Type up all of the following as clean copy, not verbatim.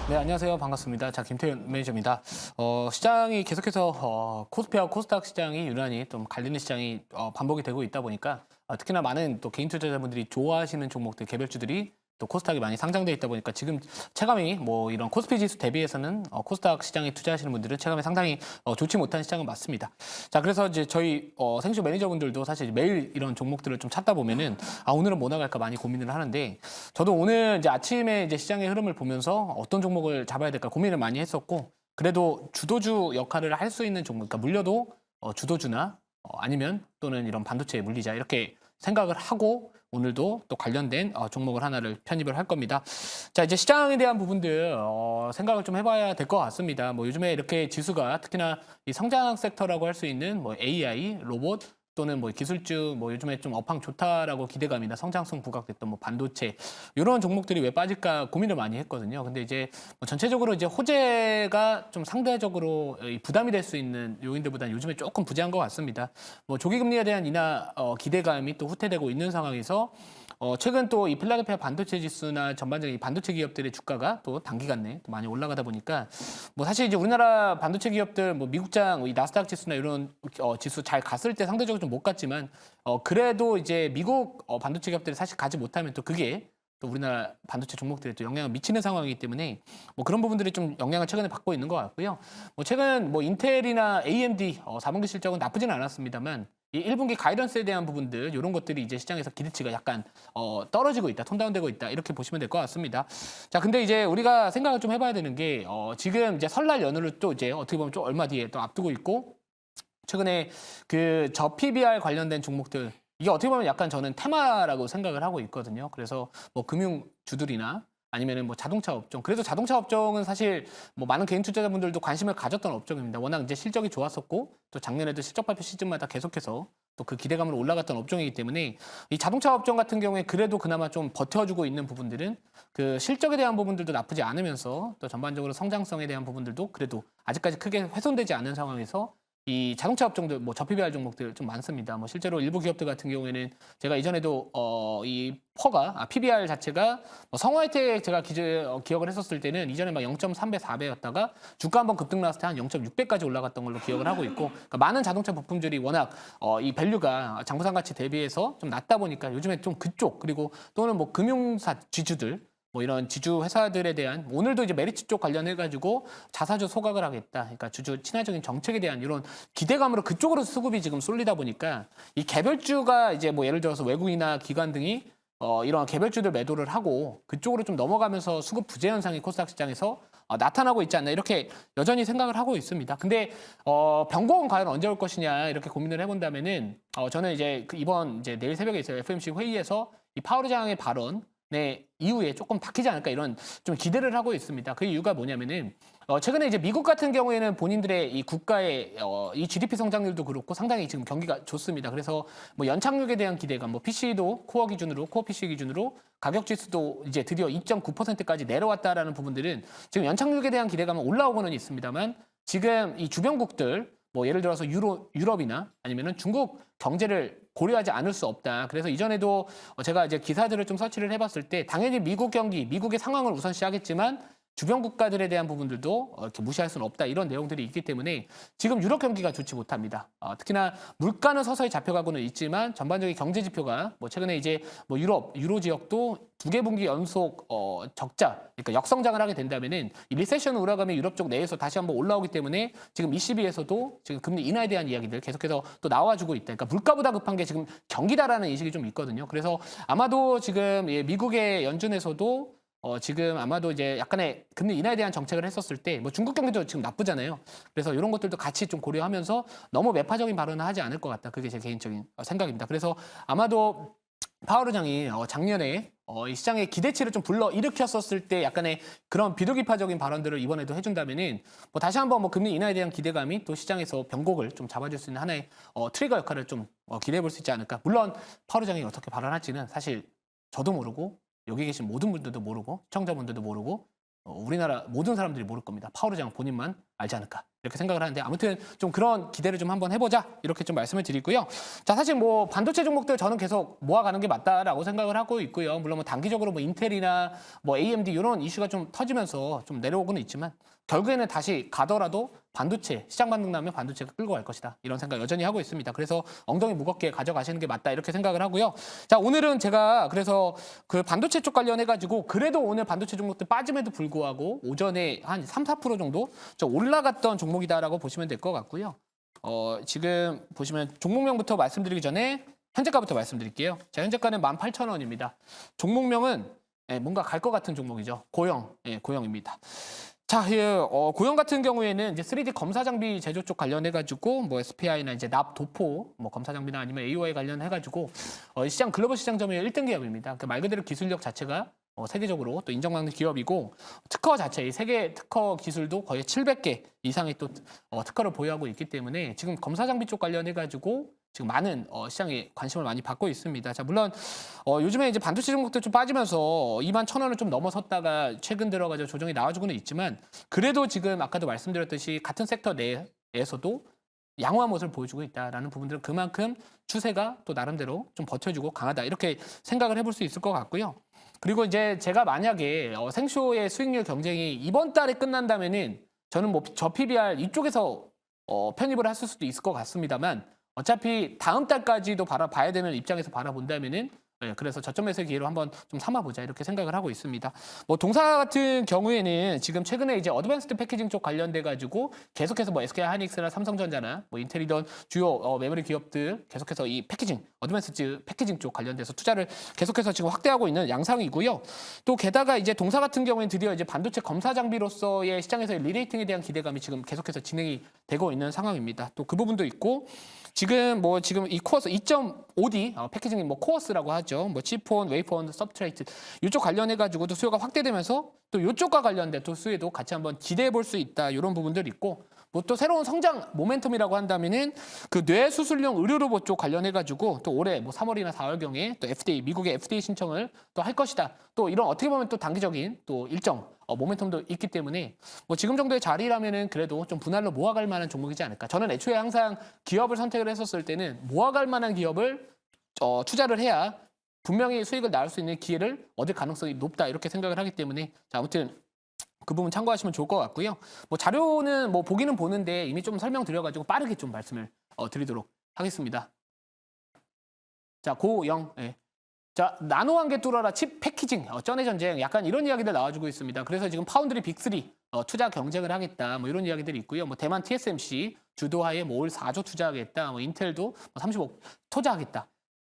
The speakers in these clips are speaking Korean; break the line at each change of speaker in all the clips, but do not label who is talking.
네, 안녕하세요. 반갑습니다. 자, 김태현 매니저입니다. 시장이 계속해서 코스피와 코스닥 시장이 유난히 좀 갈리는 시장이 반복이 되고 있다 보니까 특히나 많은 또 개인 투자자분들이 좋아하시는 종목들, 개별주들이 또 코스닥이 많이 상장돼 있다 보니까 지금 체감이 뭐 이런 코스피 지수 대비해서는 코스닥 시장에 투자하시는 분들은 체감이 상당히 좋지 못한 시장은 맞습니다. 자, 그래서 이제 저희 생쇼 매니저분들도 사실 매일 이런 종목들을 좀 찾다 보면은 오늘은 뭐 나갈까 많이 고민을 하는데 저도 오늘 이제 아침에 이제 시장의 흐름을 보면서 어떤 종목을 잡아야 될까 고민을 많이 했었고 그래도 주도주 역할을 할 수 있는 종목, 그러니까 물려도 주도주나 아니면 또는 이런 반도체 물리자 이렇게 생각을 하고 오늘도 또 관련된 종목을 하나를 편입을 할 겁니다. 자, 이제 시장에 대한 부분들 생각을 좀 해봐야 될 것 같습니다. 뭐 요즘에 이렇게 지수가 특히나 이 성장 섹터라고 할 수 있는 뭐 AI, 로봇 또는 뭐 기술주 뭐 요즘에 좀 업황 좋다라고 기대감이나 성장성 부각됐던 뭐 반도체 이런 종목들이 왜 빠질까 고민을 많이 했거든요. 근데 이제 뭐 전체적으로 이제 호재가 좀 상대적으로 부담이 될 수 있는 요인들보다는 요즘에 조금 부재한 것 같습니다. 뭐 조기 금리에 대한 인하 기대감이 또 후퇴되고 있는 상황에서 최근 또 이 필라델피아 반도체 지수나 전반적인 이 반도체 기업들의 주가가 또 단기간 내에 또 많이 올라가다 보니까 뭐 사실 이제 우리나라 반도체 기업들 뭐 미국장 이 나스닥 지수나 이런 지수 잘 갔을 때 상대적으로 좀 못 갔지만 그래도 이제 미국 반도체 기업들이 사실 가지 못하면 또 그게 또 우리나라 반도체 종목들에 또 영향을 미치는 상황이기 때문에 뭐 그런 부분들이 좀 영향을 최근에 받고 있는 것 같고요. 뭐 최근 뭐 인텔이나 AMD 4분기 실적은 나쁘진 않았습니다만 이 1분기 가이던스에 대한 부분들 이런 것들이 이제 시장에서 기대치가 약간 떨어지고 있다, 톤다운되고 있다 이렇게 보시면 될 것 같습니다. 자, 근데 이제 우리가 생각을 좀 해봐야 되는 게 지금 이제 설날 연휴를 또 이제 어떻게 보면 좀 얼마 뒤에 또 앞두고 있고 최근에 그 저 PBR 관련된 종목들 이게 어떻게 보면 약간 저는 테마라고 생각을 하고 있거든요. 그래서 뭐 금융주들이나 아니면은 뭐 자동차 업종. 그래도 자동차 업종은 사실 뭐 많은 개인 투자자분들도 관심을 가졌던 업종입니다. 워낙 이제 실적이 좋았었고 또 작년에도 실적 발표 시즌마다 계속해서 또 그 기대감으로 올라갔던 업종이기 때문에 이 자동차 업종 같은 경우에 그래도 그나마 좀 버텨주고 있는 부분들은 그 실적에 대한 부분들도 나쁘지 않으면서 또 전반적으로 성장성에 대한 부분들도 그래도 아직까지 크게 훼손되지 않은 상황에서 이 자동차 업종들 뭐 저PBR 종목들 좀 많습니다. 뭐 실제로 일부 기업들 같은 경우에는 제가 이전에도 이 PBR 자체가 뭐 성화혜택 제가 기억을 했었을 때는 이전에 막 0.3배, 4배였다가 주가 한번 급등 나왔을 때 한 0.6배까지 올라갔던 걸로 기억을 하고 있고 그러니까 많은 자동차 부품들이 워낙 이 밸류가 장부상 가치 대비해서 좀 낮다 보니까 요즘에 좀 그쪽 그리고 또는 뭐 금융사 지주들 뭐 이런 지주 회사들에 대한 오늘도 이제 메리츠 쪽 관련해 가지고 자사주 소각을 하겠다. 그러니까 주주 친화적인 정책에 대한 이런 기대감으로 그쪽으로 수급이 지금 쏠리다 보니까 이 개별주가 이제 뭐 예를 들어서 외국이나 기관 등이 이런 개별주들 매도를 하고 그쪽으로 좀 넘어가면서 수급 부재 현상이 코스닥 시장에서 나타나고 있지 않나 이렇게 여전히 생각을 하고 있습니다. 근데 변곡은 과연 언제 올 것이냐 이렇게 고민을 해본다면은 저는 이제 그 이번 이제 내일 새벽에 있어요 FOMC 회의에서 이 파월 의장의 발언 네, 이후에 조금 바뀌지 않을까 이런 좀 기대를 하고 있습니다. 그 이유가 뭐냐면은 최근에 이제 미국 같은 경우에는 본인들의 이 국가의 이 GDP 성장률도 그렇고 상당히 지금 경기가 좋습니다. 그래서 뭐 연착륙에 대한 기대감, 뭐 PC도 코어 PC 기준으로 가격 지수도 이제 드디어 2.9%까지 내려왔다라는 부분들은 지금 연착륙에 대한 기대감은 올라오고는 있습니다만 지금 이 주변국들 뭐 예를 들어서 유럽이나 아니면은 중국 경제를 고려하지 않을 수 없다. 그래서 이전에도 제가 이제 기사들을 좀 서치를 해봤을 때 당연히 미국 경기, 미국의 상황을 우선시하겠지만 주변 국가들에 대한 부분들도 이렇게 무시할 수는 없다. 이런 내용들이 있기 때문에 지금 유럽 경기가 좋지 못합니다. 특히나 물가는 서서히 잡혀가고는 있지만 전반적인 경제 지표가 뭐 최근에 이제 뭐 유로 지역도 2개 분기 연속 적자, 그러니까 역성장을 하게 된다면은 이 리세션 우려감이 유럽 쪽 내에서 다시 한번 올라오기 때문에 지금 ECB에서도 지금 금리 인하에 대한 이야기들 계속해서 또 나와주고 있다. 그러니까 물가보다 급한 게 지금 경기다라는 인식이 좀 있거든요. 그래서 아마도 지금 미국의 연준에서도 지금 아마도 이제 약간의 금리 인하에 대한 정책을 했었을 때 뭐 중국 경기도 지금 나쁘잖아요. 그래서 이런 것들도 같이 좀 고려하면서 너무 매파적인 발언을 하지 않을 것 같다. 그게 제 개인적인 생각입니다. 그래서 아마도 파월 의장이 작년에 이 시장의 기대치를 좀 불러 일으켰었을 때 약간의 그런 비둘기파적인 발언들을 이번에도 해준다면은 뭐 다시 한번 뭐 금리 인하에 대한 기대감이 또 시장에서 변곡을 좀 잡아줄 수 있는 하나의 트리거 역할을 좀 기대해 볼 수 있지 않을까. 물론 파월 의장이 어떻게 발언할지는 사실 저도 모르고 여기 계신 모든 분들도 모르고 시청자분들도 모르고 우리나라 모든 사람들이 모를 겁니다. 파월 의장 본인만 알지 않을까. 이렇게 생각을 하는데 아무튼 좀 그런 기대를 좀 한번 해보자 이렇게 좀 말씀을 드리고요. 자 사실 뭐 반도체 종목들 저는 계속 모아가는 게 맞다라고 생각을 하고 있고요. 물론 뭐 단기적으로 뭐 인텔이나 뭐 AMD 이런 이슈가 좀 터지면서 좀 내려오고는 있지만 결국에는 다시 가더라도 반도체 시장 반등 나면 반도체가 끌고 갈 것이다 이런 생각 여전히 하고 있습니다. 그래서 엉덩이 무겁게 가져가시는 게 맞다 이렇게 생각을 하고요. 자 오늘은 제가 그래서 그 반도체 쪽 관련해 가지고 그래도 오늘 반도체 종목들 빠짐에도 불구하고 오전에 한 3~4% 정도 좀 올라갔던 종목이다라고 보시면 될 것 같고요. 지금 보시면 종목명부터 말씀드리기 전에 현재가부터 말씀드릴게요. 자 현재가는 18,000원입니다. 종목명은 뭔가 갈 것 같은 종목이죠. 고영, 고영입니다. 자, 고영 같은 경우에는 이제 3D 검사 장비 제조 쪽 관련해가지고 뭐 SPI나 이제 납 도포 뭐 검사 장비나 아니면 AOI 관련해가지고 시장 글로벌 시장 점유율 1등 기업입니다. 그 말 그대로 기술력 자체가 세계적으로 또 인정받는 기업이고 특허 자체, 이 세계 특허 기술도 거의 700개 이상의 또 특허를 보유하고 있기 때문에 지금 검사 장비 쪽 관련해가지고 지금 많은 시장에 관심을 많이 받고 있습니다. 자, 물론 요즘에 이제 반도체 종목들 좀 빠지면서 21,000원을 좀 넘어섰다가 최근 들어가지고 조정이 나와주고는 있지만 그래도 지금 아까도 말씀드렸듯이 같은 섹터 내에서도 양호한 모습을 보여주고 있다라는 부분들은 그만큼 추세가 또 나름대로 좀 버텨주고 강하다 이렇게 생각을 해볼 수 있을 것 같고요. 그리고 이제 제가 만약에 생쇼의 수익률 경쟁이 이번 달에 끝난다면은 저는 뭐 저 PBR 이쪽에서 편입을 했을 수도 있을 것 같습니다만 어차피 다음 달까지도 봐야 되는 입장에서 바라본다면은 그래서 저점 매수의 기회로 한번 좀 삼아보자 이렇게 생각을 하고 있습니다. 뭐 동사 같은 경우에는 지금 최근에 이제 어드밴스드 패키징 쪽 관련돼 가지고 계속해서 뭐 SK 하이닉스나 삼성전자나 뭐 인텔이던 주요 메모리 기업들 계속해서 이 패키징 어드밴스드 패키징 쪽 관련돼서 투자를 계속해서 지금 확대하고 있는 양상이고요. 또 게다가 이제 동사 같은 경우에는 드디어 이제 반도체 검사 장비로서의 시장에서의 리레이팅에 대한 기대감이 지금 계속해서 진행이 되고 있는 상황입니다. 또 그 부분도 있고 지금 이 코어스 2.5D 패키징이 뭐 코어스라고 하죠. 뭐 치폰, 웨이폰, 서브스트레이트 이쪽 관련해 가지고도 수요가 확대되면서 또 이쪽과 관련된 또 수요도 같이 한번 기대해 볼 수 있다. 이런 부분들이 있고 뭐 또 새로운 성장 모멘텀이라고 한다면은 그 뇌 수술용 의료 로봇 쪽 관련해 가지고 또 올해 뭐 3월이나 4월경에 또 FDA 미국의 FDA 신청을 또 할 것이다. 또 이런 어떻게 보면 또 단기적인 또 일정 모멘텀도 있기 때문에 뭐 지금 정도의 자리라면은 그래도 좀 분할로 모아갈 만한 종목이지 않을까. 저는 애초에 항상 기업을 선택을 했었을 때는 모아갈 만한 기업을 투자를 해야 분명히 수익을 낳을 수 있는 기회를 얻을 가능성이 높다 이렇게 생각을 하기 때문에 자, 아무튼 그 부분 참고하시면 좋을 것 같고요. 뭐 자료는 뭐 보기는 보는데 이미 좀 설명드려가지고 빠르게 좀 말씀을 드리도록 하겠습니다. 자, 고영. 자, 나노 한개 뚫어라 칩 패키징 쩐의 전쟁 약간 이런 이야기들 나와주고 있습니다. 그래서 지금 파운드리 빅3 투자 경쟁을 하겠다 뭐 이런 이야기들이 있고요. 뭐 대만 TSMC 주도하에 뭐 올 4조 투자하겠다. 뭐 인텔도 뭐 35억 투자하겠다.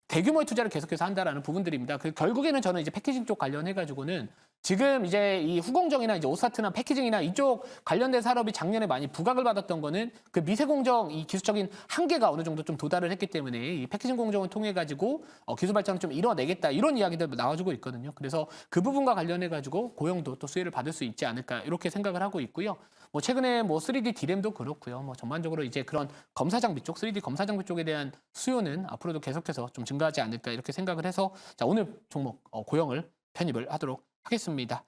대규모의 투자를 계속해서 한다라는 부분들입니다. 결국에는 저는 이제 패키징 쪽 관련해가지고는 지금 이제 이 후공정이나 이제 오사트나 패키징이나 이쪽 관련된 산업이 작년에 많이 부각을 받았던 거는 그 미세공정 이 기술적인 한계가 어느 정도 좀 도달을 했기 때문에 이 패키징 공정을 통해 가지고 기술 발전을 좀 이뤄내겠다 이런 이야기들 나와주고 있거든요. 그래서 그 부분과 관련해 가지고 고용도 또 수혜를 받을 수 있지 않을까 이렇게 생각을 하고 있고요. 뭐 최근에 뭐 3D 디램도 그렇고요. 뭐 전반적으로 이제 그런 검사 장비 쪽, 3D 검사 장비 쪽에 대한 수요는 앞으로도 계속해서 좀 증가하지 않을까 이렇게 생각을 해서 자 오늘 종목 고용을 편입을 하도록 하겠습니다.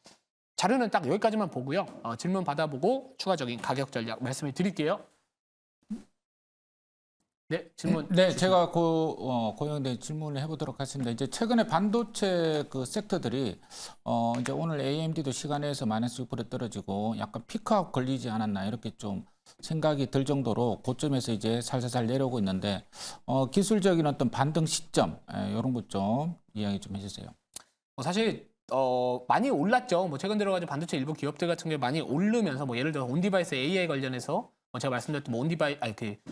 자료는 딱 여기까지만 보고요. 질문 받아보고 추가적인 가격 전략 말씀을 드릴게요. 네, 질문.
네, 제가 고영대 질문을 해보도록 하겠습니다. 이제 최근에 반도체 그 섹터들이 이제 오늘 AMD도 시간에서 마이너스 6% 떨어지고 약간 피크아웃 걸리지 않았나 이렇게 좀 생각이 들 정도로 고점에서 이제 살살살 내려오고 있는데 기술적인 어떤 반등 시점 이런 것 좀 이야기 좀 해주세요.
사실 많이 올랐죠. 뭐 최근 들어가지고 반도체 일부 기업들 같은 게 많이 오르면서 뭐 예를 들어 온디바이스 AI 관련해서 제가 말씀드렸던 뭐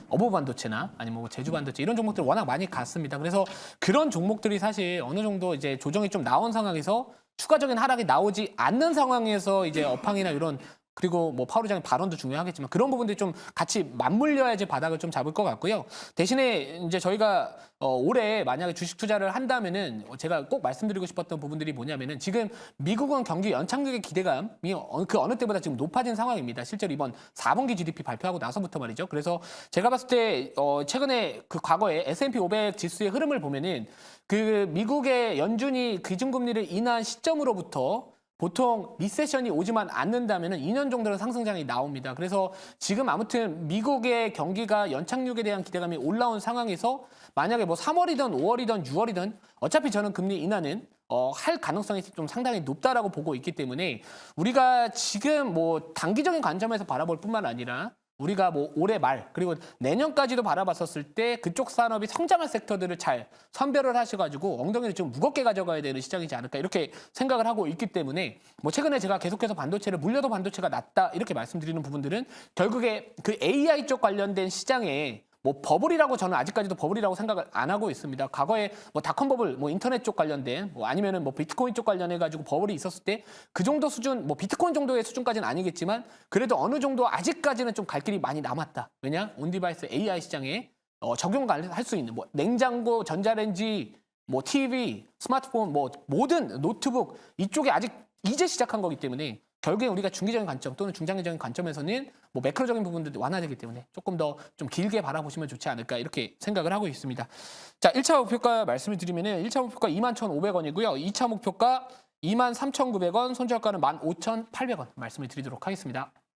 어버 반도체나 아니면 뭐 제주 반도체 이런 종목들 워낙 많이 갔습니다. 그래서 그런 종목들이 사실 어느 정도 이제 조정이 좀 나온 상황에서 추가적인 하락이 나오지 않는 상황에서 이제 업황이나 이런 그리고 뭐 파우르장의 발언도 중요하겠지만 그런 부분들이 좀 같이 맞물려야지 바닥을 좀 잡을 것 같고요. 대신에 이제 저희가 올해 만약에 주식 투자를 한다면은 제가 꼭 말씀드리고 싶었던 부분들이 뭐냐면은 지금 미국은 경기 연착륙의 기대감이 그 어느 때보다 지금 높아진 상황입니다. 실제로 이번 4분기 GDP 발표하고 나서부터 말이죠. 그래서 제가 봤을 때 최근에 그 과거에 S&P 500 지수의 흐름을 보면은 그 미국의 연준이 기준금리를 인하한 시점으로부터 보통 리세션이 오지만 않는다면 2년 정도는 상승장이 나옵니다. 그래서 지금 아무튼 미국의 경기가 연착륙에 대한 기대감이 올라온 상황에서 만약에 뭐 3월이든 5월이든 6월이든 어차피 저는 금리 인하는 할 가능성이 좀 상당히 높다라고 보고 있기 때문에 우리가 지금 뭐 단기적인 관점에서 바라볼 뿐만 아니라 우리가 뭐 올해 말 그리고 내년까지도 바라봤었을 때 그쪽 산업이 성장할 섹터들을 잘 선별을 하셔가지고 엉덩이를 좀 무겁게 가져가야 되는 시장이지 않을까 이렇게 생각을 하고 있기 때문에 뭐 최근에 제가 계속해서 반도체를 물려도 반도체가 낮다 이렇게 말씀드리는 부분들은 결국에 그 AI 쪽 관련된 시장에 뭐 버블이라고 저는 아직까지도 버블이라고 생각을 안 하고 있습니다. 과거에 뭐 닷컴 버블, 뭐 인터넷 쪽 관련된, 뭐 아니면은 뭐 비트코인 쪽 관련해 가지고 버블이 있었을 때 그 정도 수준, 뭐 비트코인 정도의 수준까지는 아니겠지만 그래도 어느 정도 아직까지는 좀 갈 길이 많이 남았다. 왜냐? 온디바이스 AI 시장에 적용을 할 수 있는 뭐 냉장고, 전자레인지, 뭐 TV, 스마트폰, 뭐 모든 노트북 이쪽에 아직 이제 시작한 거기 때문에. 결국에 우리가 중기적인 관점 또는 중장기적인 관점에서는 뭐 매크로적인 부분들도 완화되기 때문에 조금 더 좀 길게 바라보시면 좋지 않을까 이렇게 생각을 하고 있습니다. 자, 1차 목표가 말씀을 드리면은 1차 목표가 21,500원이고요. 2차 목표가 23,900원, 손절가는 15,800원 말씀을 드리도록 하겠습니다.